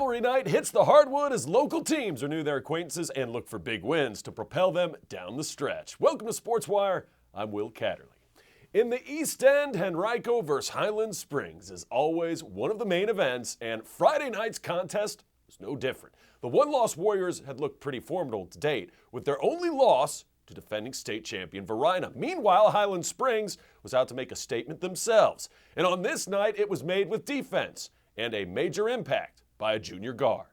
Rivalry night hits the hardwood as local teams renew their acquaintances and look for big wins to propel them down the stretch. Welcome to Sportswire. I'm Will Catterley. In the East End, Henrico vs. Highland Springs is always one of the main events, and Friday night's contest was no different. The one-loss Warriors had looked pretty formidable to date, with their only loss to defending state champion Varina. Meanwhile, Highland Springs was out to make a statement themselves, and on this night it was made with defense and a major impact by a junior guard.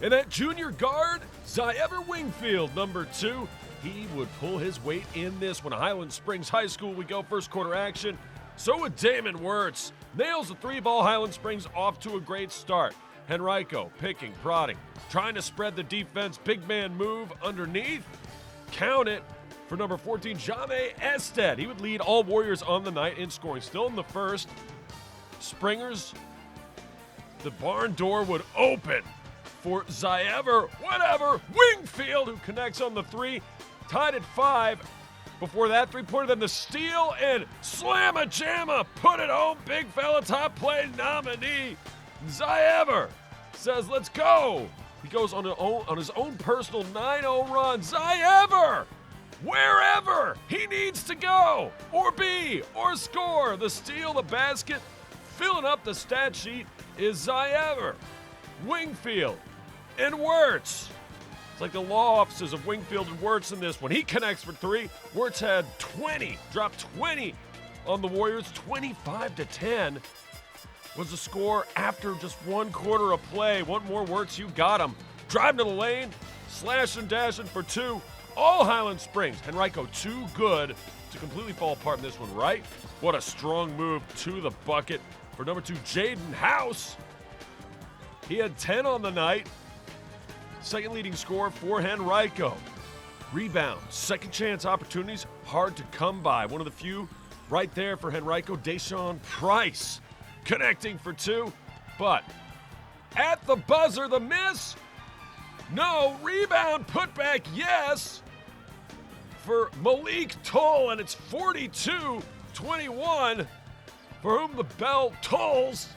And that junior guard, Ziever Wingfield, number 2, he would pull his weight in this one. Highland Springs High School, we go first quarter action. So would Damon Wirtz. Nails the 3-ball. Highland Springs off to a great start. Henrico picking, prodding, trying to spread the defense. Big man move underneath. Count it for number 14, Jame Ested. He would lead all Warriors on the night in scoring. Still in the first. Springers, the barn door would open for Ziever, Wingfield, who connects on the 3, tied at 5. Before that three-pointer, then the steal and slam-a-jamma, put it home, big fella, top play nominee. Ziever says, let's go. He goes on his own personal 9-0 run. Ziever, wherever he needs to go, or be, or score. The steal, the basket, filling up the stat sheet is Ziever, Wingfield, and Wirtz. It's like the law offices of Wingfield and Wirtz in this one. He connects for 3. Wirtz had 20, dropped 20 on the Warriors. 25-10 was the score after just one quarter of play. One more Wirtz, you got him. Driving to the lane, slash and dashing for 2. All Highland Springs. Henrico too good to completely fall apart in this one, right? What a strong move to the bucket for number 2, Jaden House. He had 10 on the night. Second leading scorer for Henrico. Rebounds, second chance opportunities, hard to come by. One of the few right there for Henrico. Deshaun Price connecting for 2, but at the buzzer, the miss. No, rebound, put back, yes, for Malik Toll, and it's 42-21, for whom the bell tolls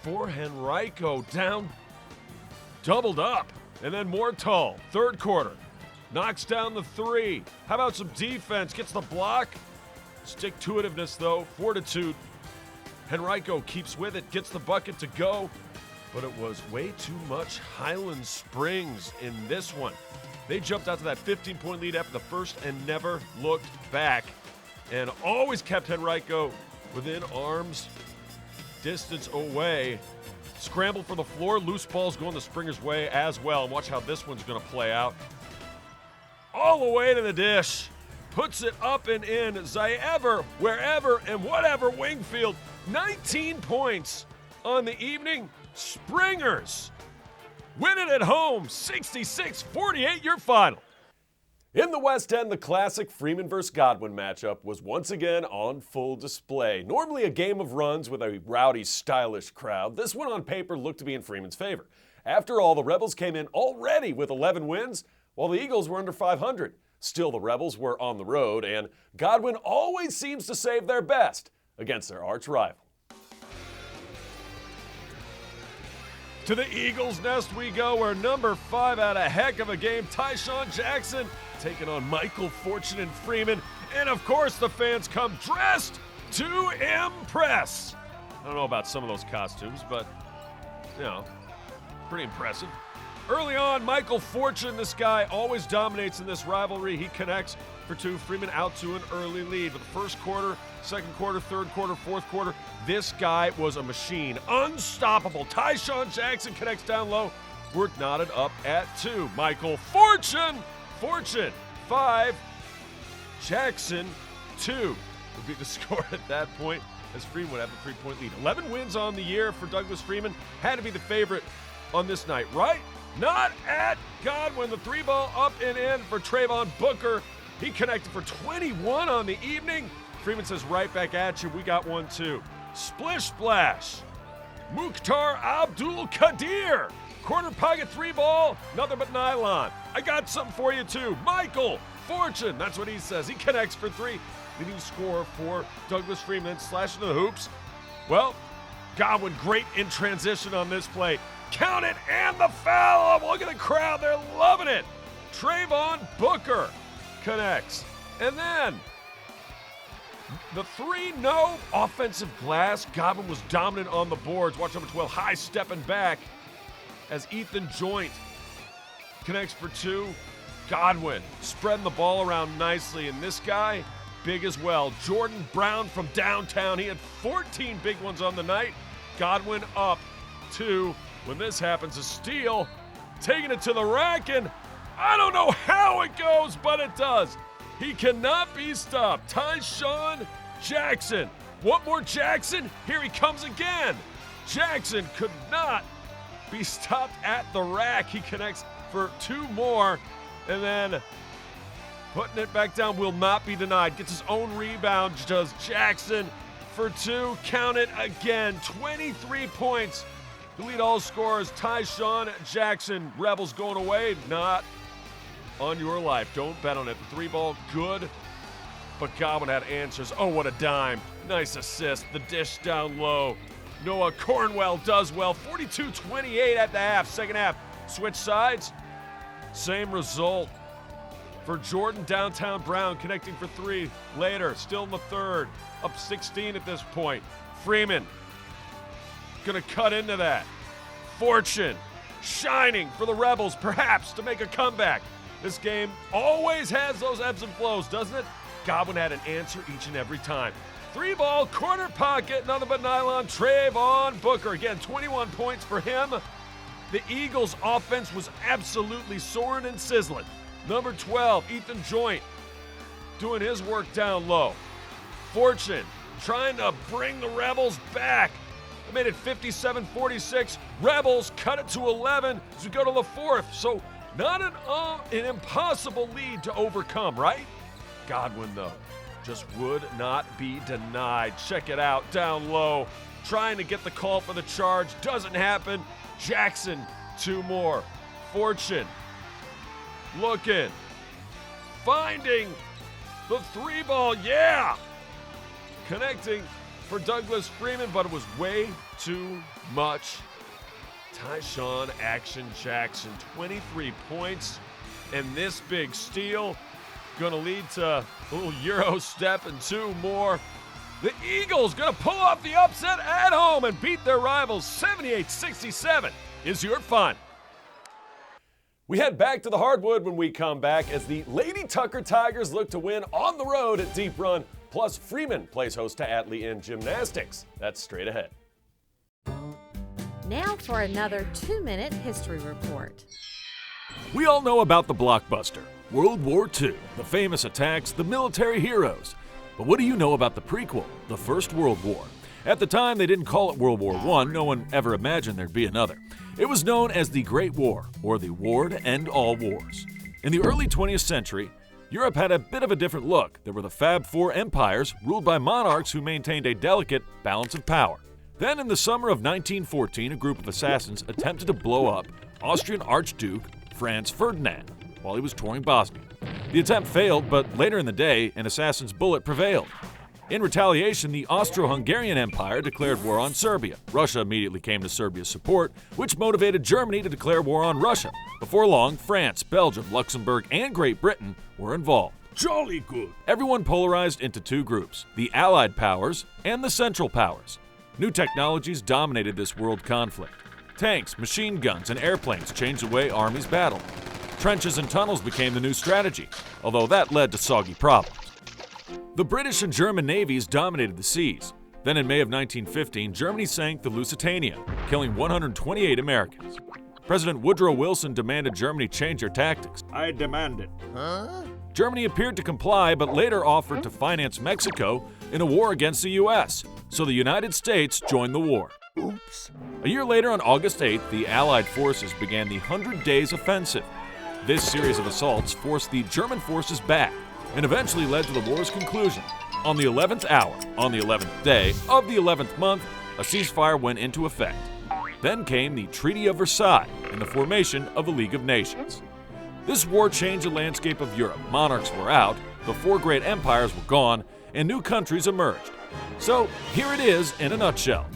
for Henrico. Down, doubled up. And then more Tull, third quarter, knocks down the 3. How about some defense? Gets the block. Stick-to-itiveness, though, fortitude. Henrico keeps with it, gets the bucket to go, but it was way too much Highland Springs in this one. They jumped out to that 15-point lead after the first and never looked back, and always kept Henrico within arm's distance away. Scramble for the floor, loose balls going the Springers' way as well. And watch how this one's going to play out. All the way to the dish. Puts it up and in. Ziever, wherever and whatever, Wingfield. 19 points on the evening. Springers win it at home. 66-48 your final. In the West End, the classic Freeman vs. Godwin matchup was once again on full display. Normally a game of runs with a rowdy, stylish crowd, this one on paper looked to be in Freeman's favor. After all, the Rebels came in already with 11 wins, while the Eagles were under 500. Still, the Rebels were on the road, and Godwin always seems to save their best against their arch rival. To the Eagles' nest we go, where number 5 had a heck of a game. Tyshawn Jackson taking on Michael Fortune and Freeman. And of course, the fans come dressed to impress. I don't know about some of those costumes, but, you know, pretty impressive. Early on, Michael Fortune, this guy always dominates in this rivalry. He connects for 2. Freeman out to an early lead. But the first quarter, second quarter, third quarter, fourth quarter, this guy was a machine. Unstoppable. Tyshawn Jackson connects down low. We're knotted up at 2. Michael Fortune 5, Jackson 2 would be the score at that point, as Freeman would have a 3-point lead. 11 wins on the year for Douglas Freeman. Had to be the favorite on this night, right? Not at Godwin. The 3-ball up and in for Trayvon Booker. He connected for 21 on the evening. Freeman says, right back at you. We got one too. Splish splash. Mukhtar Abdul Qadir. Corner pocket 3-ball. Nothing but nylon. I got something for you too. Michael Fortune. That's what he says. He connects for 3. Leading score for Douglas Freeman. Slashing to the hoops. Well, Godwin great in transition on this play. Count it, and the foul. Look at the crowd, they're loving it. Trayvon Booker connects. And then the 3-no offensive glass. Godwin was dominant on the boards. Watch number 12, high stepping back as Ethan Joint connects for 2. Godwin spreading the ball around nicely, and this guy, big as well. Jordan Brown from downtown. He had 14 big ones on the night. Godwin up 2. When this happens, a steal, taking it to the rack, and I don't know how it goes, but it does. He cannot be stopped. Tyshawn Jackson. What more Jackson? Here he comes again. Jackson could not be stopped at the rack. He connects for 2 more, and then putting it back down will not be denied. Gets his own rebound, does Jackson for 2. Count it again. 23 points to lead all scorers. Tyshawn Jackson. Rebels going away. Not on your life. Don't bet on it. The 3-ball, good, but Godwin had answers. Oh, what a dime. Nice assist. The dish down low. Noah Cornwell does well. 42-28 at the half. Second half, switch sides. Same result for Jordan Downtown Brown, connecting for 3 later. Still in the third. Up 16 at this point. Freeman gonna cut into that. Fortune shining for the Rebels, perhaps to make a comeback. This game always has those ebbs and flows, doesn't it? Godwin had an answer each and every time. 3-ball, corner pocket, nothing but nylon. Trayvon Booker, again, 21 points for him. The Eagles' offense was absolutely soaring and sizzling. Number 12, Ethan Joint, doing his work down low. Fortune trying to bring the Rebels back. They made it 57-46. Rebels cut it to 11 as we go to the fourth. So not an impossible lead to overcome, right? Godwin, though, just would not be denied. Check it out, down low. Trying to get the call for the charge. Doesn't happen. Jackson, 2 more. Fortune looking. Finding the 3-ball. Yeah! Connecting for Douglas Freeman, but it was way too much. Tyshawn Action Jackson, 23 points, and this big steal gonna lead to a little Euro step and 2 more. The Eagles gonna pull off the upset at home and beat their rivals 78-67 is your fun. We head back to the hardwood when we come back as the Lady Tucker Tigers look to win on the road at Deep Run. Plus, Freeman plays host to Atlee in gymnastics. That's straight ahead. Now for another 2-minute history report. We all know about the blockbuster, World War II, the famous attacks, the military heroes. But what do you know about the prequel, the First World War? At the time, they didn't call it World War I. No one ever imagined there'd be another. It was known as the Great War, or the War to End All Wars. In the early 20th century, Europe had a bit of a different look. There were the Fab Four empires, ruled by monarchs who maintained a delicate balance of power. Then, in the summer of 1914, a group of assassins attempted to blow up Austrian Archduke Franz Ferdinand while he was touring Bosnia. The attempt failed, but later in the day, an assassin's bullet prevailed. In retaliation, the Austro-Hungarian Empire declared war on Serbia. Russia immediately came to Serbia's support, which motivated Germany to declare war on Russia. Before long, France, Belgium, Luxembourg, and Great Britain were involved. Jolly good. Everyone polarized into 2 groups, the Allied powers and the Central powers. New technologies dominated this world conflict. Tanks, machine guns, and airplanes changed the way armies battled. Trenches and tunnels became the new strategy, although that led to soggy problems. The British and German navies dominated the seas. Then in May of 1915, Germany sank the Lusitania, killing 128 Americans. President Woodrow Wilson demanded Germany change their tactics. I demand it. Germany appeared to comply, but later offered to finance Mexico in a war against the U.S., so the United States joined the war. Oops. A year later, on August 8th, the Allied forces began the 100 Days Offensive. This series of assaults forced the German forces back and eventually led to the war's conclusion. On the 11th hour, on the 11th day of the 11th month, a ceasefire went into effect. Then came the Treaty of Versailles and the formation of the League of Nations. This war changed the landscape of Europe. Monarchs were out, the 4 great empires were gone, and new countries emerged. So here it is in a nutshell.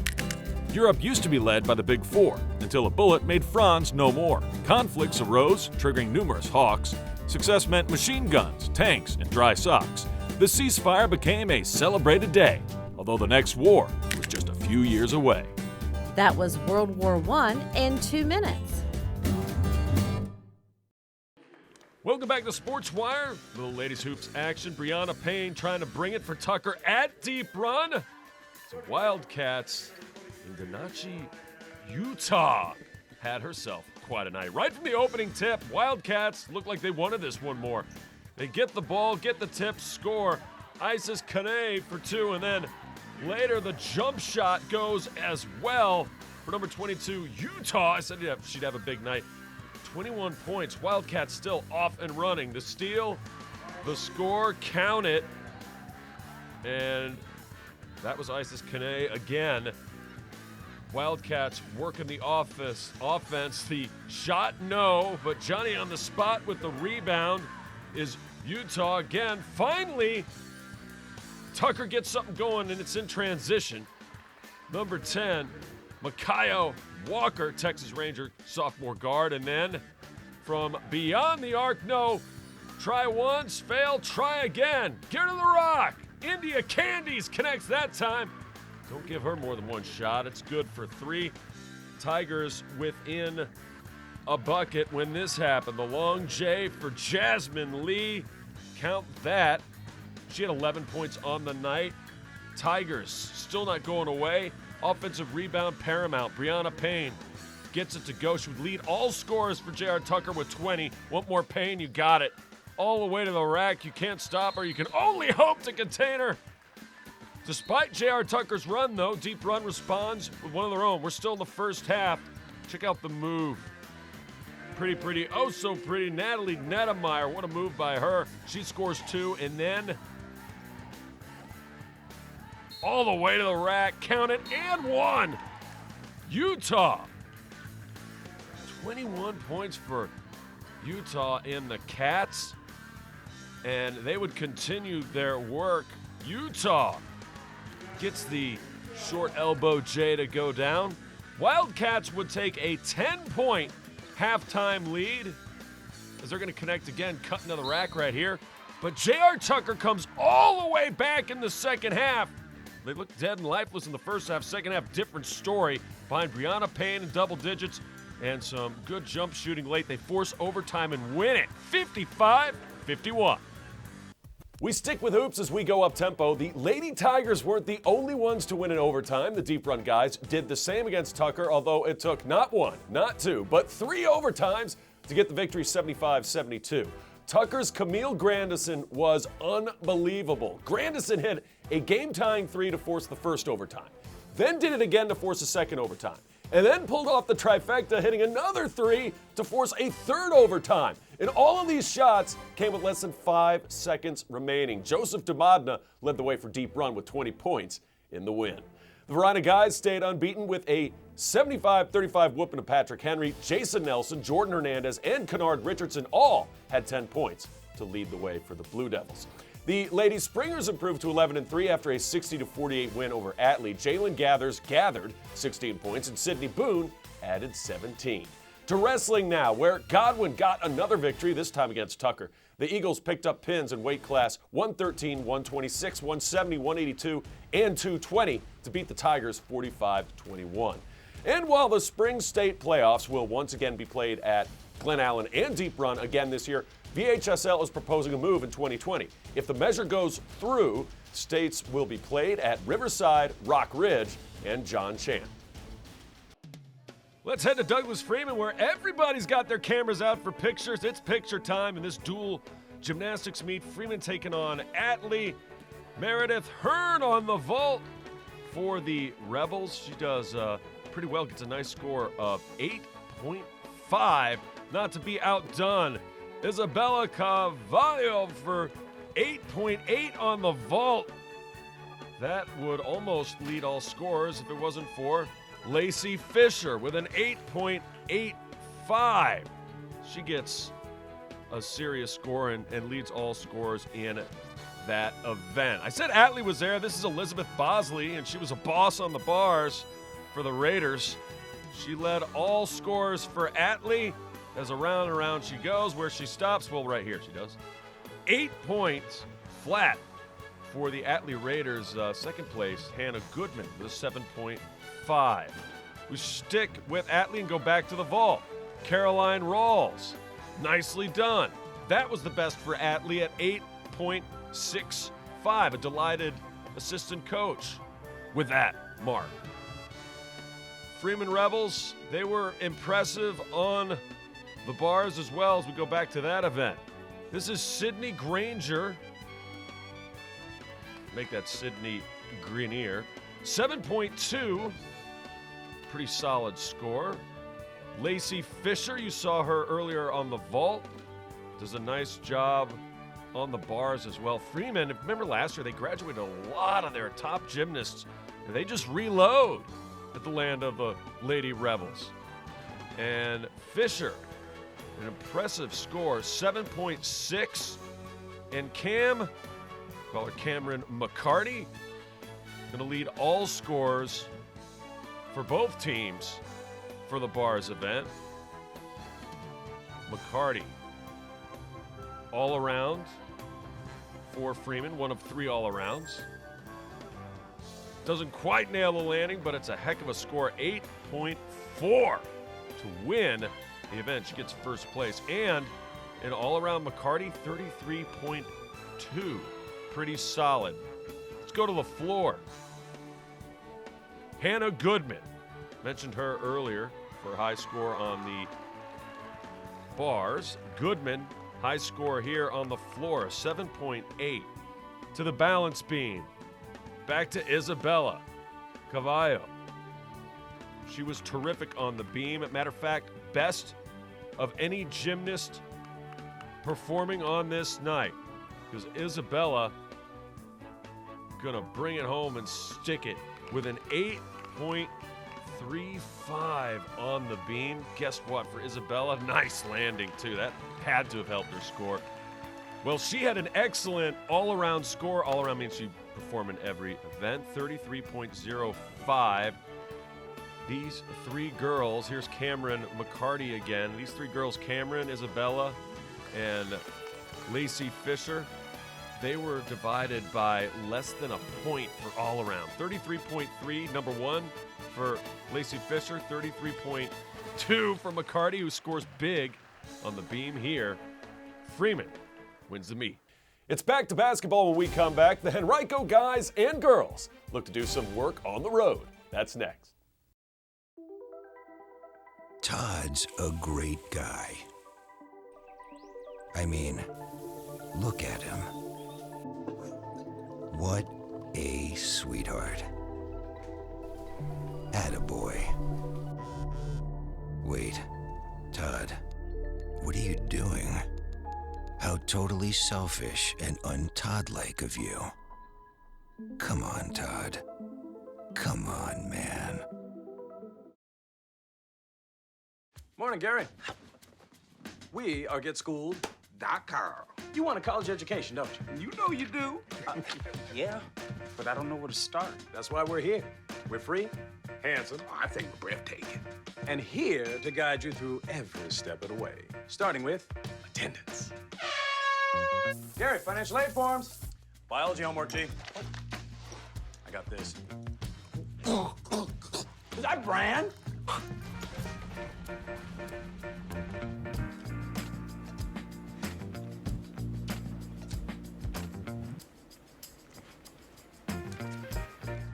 Europe used to be led by the Big Four, until a bullet made Franz no more. Conflicts arose, triggering numerous hawks. Success meant machine guns, tanks, and dry socks. The ceasefire became a celebrated day, although the next war was just a few years away. That was World War I in 2 minutes. Welcome back to Sports Wire. Little ladies hoops action. Brianna Payne trying to bring it for Tucker at deep run. So Wildcats in Wenatchee, Utah had herself quite a night. Right from the opening tip, Wildcats looked like they wanted this one more. They get the ball, get the tip, score. Isis Kane for 2, and then later the jump shot goes as well for number 22, Utah. I said she'd have a big night. 21 points. Wildcats still off and running. The steal, the score, count it. And that was Isis Kane again. Wildcats working the offense. The shot, no, but Johnny on the spot with the rebound is Utah again. Finally, Tucker gets something going, and it's in transition. Number 10, Maggie Walker, Texas Ranger sophomore guard. And then from beyond the arc, no. Try once, fail, try again. Get her to the rock. India Candies connects that time. Don't give her more than one shot. It's good for 3. Tigers within a bucket when this happened. The long J for Jasmine Lee. Count that. She had 11 points on the night. Tigers still not going away. Offensive rebound paramount. Brianna Payne gets it to go. She would lead all scorers for J.R. Tucker with 20. Want more Payne? You got it. All the way to the rack. You can't stop her. You can only hope to contain her. Despite J.R. Tucker's run, though, Deep Run responds with one of their own. We're still in the first half. Check out the move. Pretty, oh so pretty. Natalie Nedemeyer, what a move by her. She scores 2, and then all the way to the rack, count it, and 1. Utah. 21 points for Utah in the Cats, and they would continue their work. Utah gets the short elbow J to go down. Wildcats would take a 10-point halftime lead as they're going to connect again, cutting to the rack right here. But J.R. Tucker comes all the way back in the second half. They looked dead and lifeless in the first half. Second half, different story. Behind Brianna Payne in double digits and some good jump shooting late. They force overtime and win it, 55-51. We stick with hoops as we go up-tempo. The Lady Tigers weren't the only ones to win in overtime. The Deep Run guys did the same against Tucker, although it took not 1, not 2, but 3 overtimes to get the victory 75-72. Tucker's Camille Grandison was unbelievable. Grandison hit a game-tying 3 to force the first overtime, then did it again to force a second overtime, and then pulled off the trifecta, hitting another 3 to force a third overtime. And all of these shots came with less than 5 seconds remaining. Joseph DeModna led the way for Deep Run with 20 points in the win. The Verina guys stayed unbeaten with a 75-35 whooping of Patrick Henry. Jason Nelson, Jordan Hernandez, and Kennard Richardson all had 10 points to lead the way for the Blue Devils. The Lady Springers improved to 11-3 after a 60-48 win over Atlee. Jalen gathered 16 points, and Sydney Boone added 17. To wrestling now, where Godwin got another victory, this time against Tucker. The Eagles picked up pins in weight class 113, 126, 170, 182, and 220 to beat the Tigers 45-21. And while the Spring State playoffs will once again be played at Glen Allen and Deep Run again this year, VHSL is proposing a move in 2020. If the measure goes through, states will be played at Riverside, Rock Ridge, and John Chan. Let's head to Douglas Freeman, where everybody's got their cameras out for pictures. It's picture time in this dual gymnastics meet. Freeman taking on Atlee. Meredith Hearn on the vault for the Rebels. She does pretty well, gets a nice score of 8.5. Not to be outdone, Isabella Carvalho for 8.8 on the vault. That would almost lead all scorers if it wasn't for Lacey Fisher with an 8.85. She gets a serious score and leads all scorers in that event. I said Atlee was there. This is Elizabeth Bosley, and she was a boss on the bars for the Raiders. She led all scores for Atlee. As around and around she goes. Where she stops, well, right here she does. 8 points flat for the Atlee Raiders. Second place, Hannah Goodman with a 7.5. We stick with Atlee and go back to the vault. Caroline Rawls, nicely done. That was the best for Atlee at 8.65. A delighted assistant coach with that mark. Freeman Rebels, they were impressive on the bars as well as we go back to that event. This is Sydney Granger. Make that Sydney Greenier. 7.2. Pretty solid score. Lacey Fisher, you saw her earlier on the vault. Does a nice job on the bars as well. Freeman, if you remember last year, they graduated a lot of their top gymnasts, and they just reload at the land of the Lady Rebels. And Fisher, an impressive score, 7.6. And Cam, call her Cameron McCarty, going to lead all scores for both teams for the bars event. McCarty, all around for Freeman, one of 3 all-arounds. Doesn't quite nail the landing, but it's a heck of a score, 8.4 to win the event. She gets first place. And an all-around McCarty, 33.2. Pretty solid. Let's go to the floor. Hannah Goodman. Mentioned her earlier for a high score on the bars. Goodman, high score here on the floor, 7.8. To the balance beam. Back to Isabella Cavallo. She was terrific on the beam. Matter of fact, best of any gymnast performing on this night. Because Isabella gonna bring it home and stick it with an 8.35 on the beam. Guess what, for Isabella? Nice landing, too. That had to have helped her score. Well, she had an excellent all-around score. All-around means she performed in every event. 33.05. These 3 girls, here's Cameron McCarty again. These 3 girls, Cameron, Isabella, and Lacey Fisher, they were divided by less than a point for all around. 33.3, number 1 for Lacey Fisher, 33.2 for McCarty, who scores big on the beam here. Freeman wins the meet. It's back to basketball when we come back. The Henrico guys and girls look to do some work on the road. That's next. Todd's a great guy. I mean, look at him. What a sweetheart. Attaboy. Wait, Todd, what are you doing? How totally selfish and un-Todd-like of you. Come on, Todd. Come on, man. Morning, Gary. We are GetSchooled.com. You want a college education, don't you? You know you do. Yeah, but I don't know where to start. That's why we're here. We're free, handsome, I think we're breathtaking. and here to guide you through every step of the way, starting with attendance. Gary, financial aid forms. Biology homework, G. I got this. Is that Bran?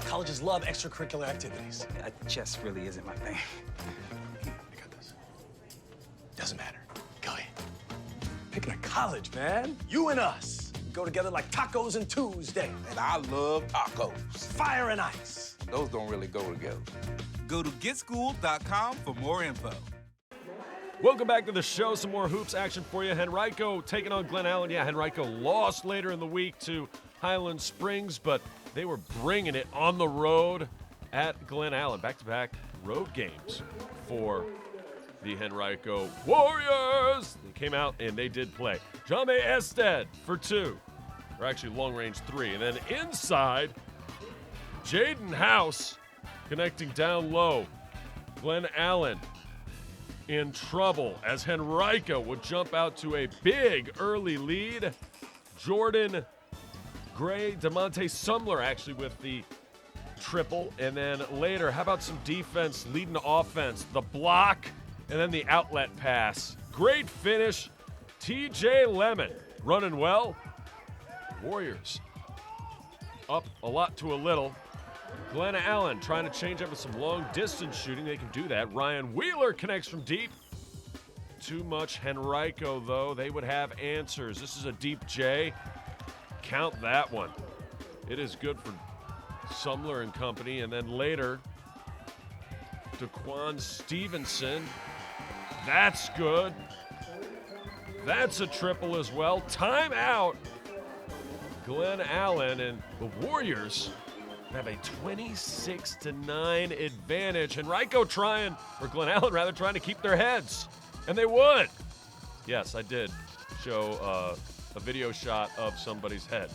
Colleges love extracurricular activities. Chess really isn't my thing. I got this. Doesn't matter. Go ahead. Picking a college, man. You and us. We go together like tacos and Tuesday. And I love tacos. Fire and ice. Those don't really go together. Go to GetSchooled.com for more info. Welcome back to the show. Some more hoops action for you. Henrico taking on Glen Allen. Yeah, Henrico lost later in the week to Highland Springs, but they were bringing it on the road at Glen Allen. Back-to-back road games for the Henrico Warriors. They came out and they did play. Jame Ested for 2, or actually long range 3. And then inside, Jaden House connecting down low. Glen Allen in trouble as Henrico would jump out to a big early lead. Jordan Gray, DeMonte Sumler actually with the triple. And then later, how about some defense leading to offense? The block and then the outlet pass. Great finish. TJ Lemon running well. Warriors up a lot to a little. Glen Allen trying to change up with some long distance shooting. They can do that. Ryan Wheeler connects from deep. Too much Henrico, though. They would have answers. This is a deep J. Count that one. It is good for Sumler and company. And then later, Daquan Stevenson. That's good. That's a triple as well. Timeout. Glen Allen and the Warriors have a 26-9 advantage. Henrico trying, or Glen Allen rather, trying to keep their heads. And they would. Yes, I did show a video shot of somebody's head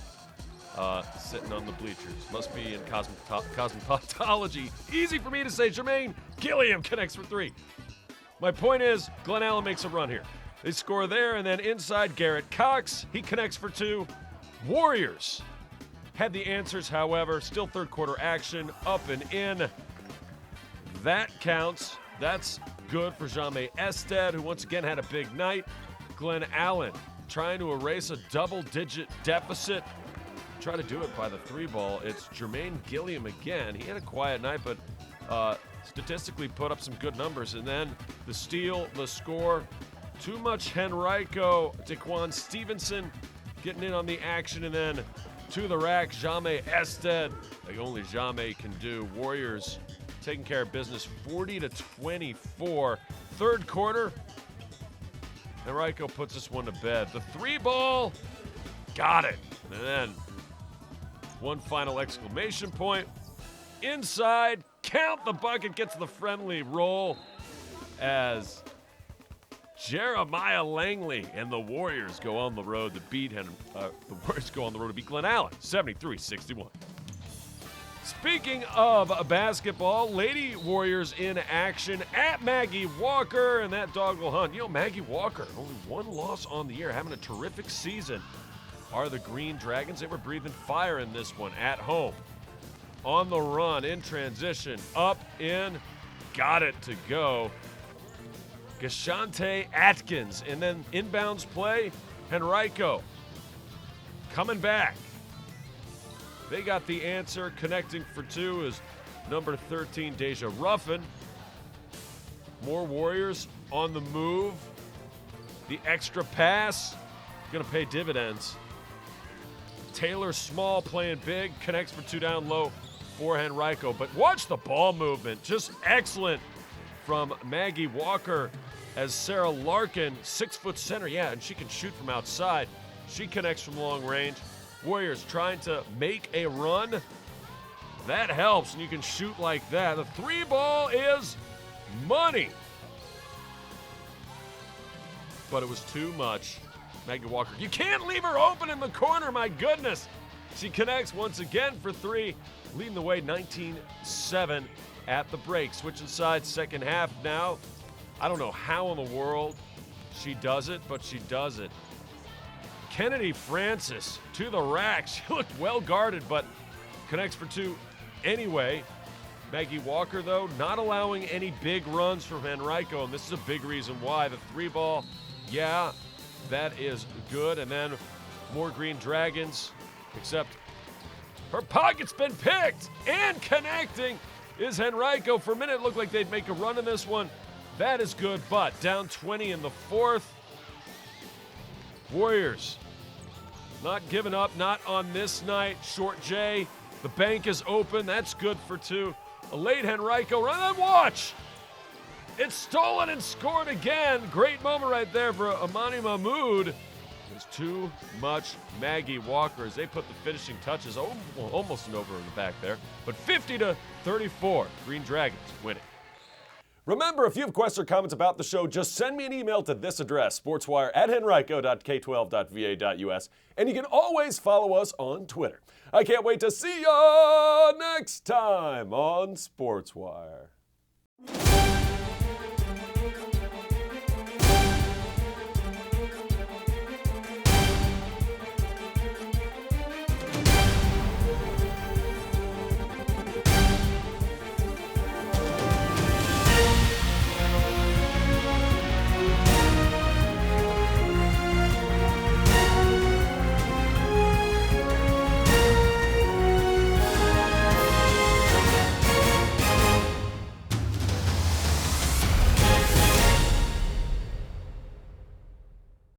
sitting on the bleachers. Must be in cosmetology. Easy for me to say. Jermaine Gilliam connects for three. My point is, Glen Allen makes a run here. They score there, and then inside Garrett Cox, he connects for two. Warriors had the answers, however. Still third quarter action, up and in. That counts. That's good for Jaime Ested, who once again had a big night. Glen Allen trying to erase a double-digit deficit. Try to do it by the three ball. It's Jermaine Gilliam again. He had a quiet night, but statistically put up some good numbers. And then the steal, the score. Too much Henrico. Daquan Stevenson getting in on the action, and then to the rack, Jaime Ested, like only Jaime can do. Warriors taking care of business, 40-24. Third quarter, Henrico puts this one to bed. The three ball, got it. And then one final exclamation point. Inside, count the bucket, gets the friendly roll as Jeremiah Langley and the Warriors go on the road to beat Glen Allen, 73-61. Speaking of basketball, Lady Warriors in action at Maggie Walker, and that dog will hunt. You know, Maggie Walker, only one loss on the year, having a terrific season. Are the Green Dragons? They were breathing fire in this one at home. On the run, in transition, up, in, got it to go. Gashante Atkins, and then inbounds play, Henrico coming back. They got the answer. Connecting for two is number 13, Deja Ruffin. More Warriors on the move. The extra pass going to pay dividends. Taylor Small playing big, connects for two down low for Henrico. But watch the ball movement, just excellent from Maggie Walker as Sarah Larkin, 6-foot center, yeah, and she can shoot from outside. She connects from long range. Warriors trying to make a run. That helps, and you can shoot like that. The three ball is money. But it was too much. Maggie Walker, you can't leave her open in the corner, my goodness. She connects once again for three, leading the way 19-7 at the break. Switching sides second half now. I don't know how in the world she does it, but she does it. Kennedy Francis to the rack. She looked well guarded, but connects for two anyway. Maggie Walker, though, not allowing any big runs from Henrico, and this is a big reason why. The three ball, yeah, that is good. And then more Green Dragons, except her pocket's been picked, and connecting is Henrico. For a minute, it looked like they'd make a run in this one. That is good, but down 20 in the fourth. Warriors not giving up, not on this night. Short J, the bank is open. That's good for two. A late Henrico run, and watch. It's stolen and scored again. Great moment right there for Amani Mahmoud. There's too much Maggie Walker as they put the finishing touches. Oh, well, almost an over in the back there. But 50-34, Green Dragons winning. Remember, if you have questions or comments about the show, just send me an email to this address, sportswire@henrico.k12.va.us, and you can always follow us on Twitter. I can't wait to see ya next time on Sportswire.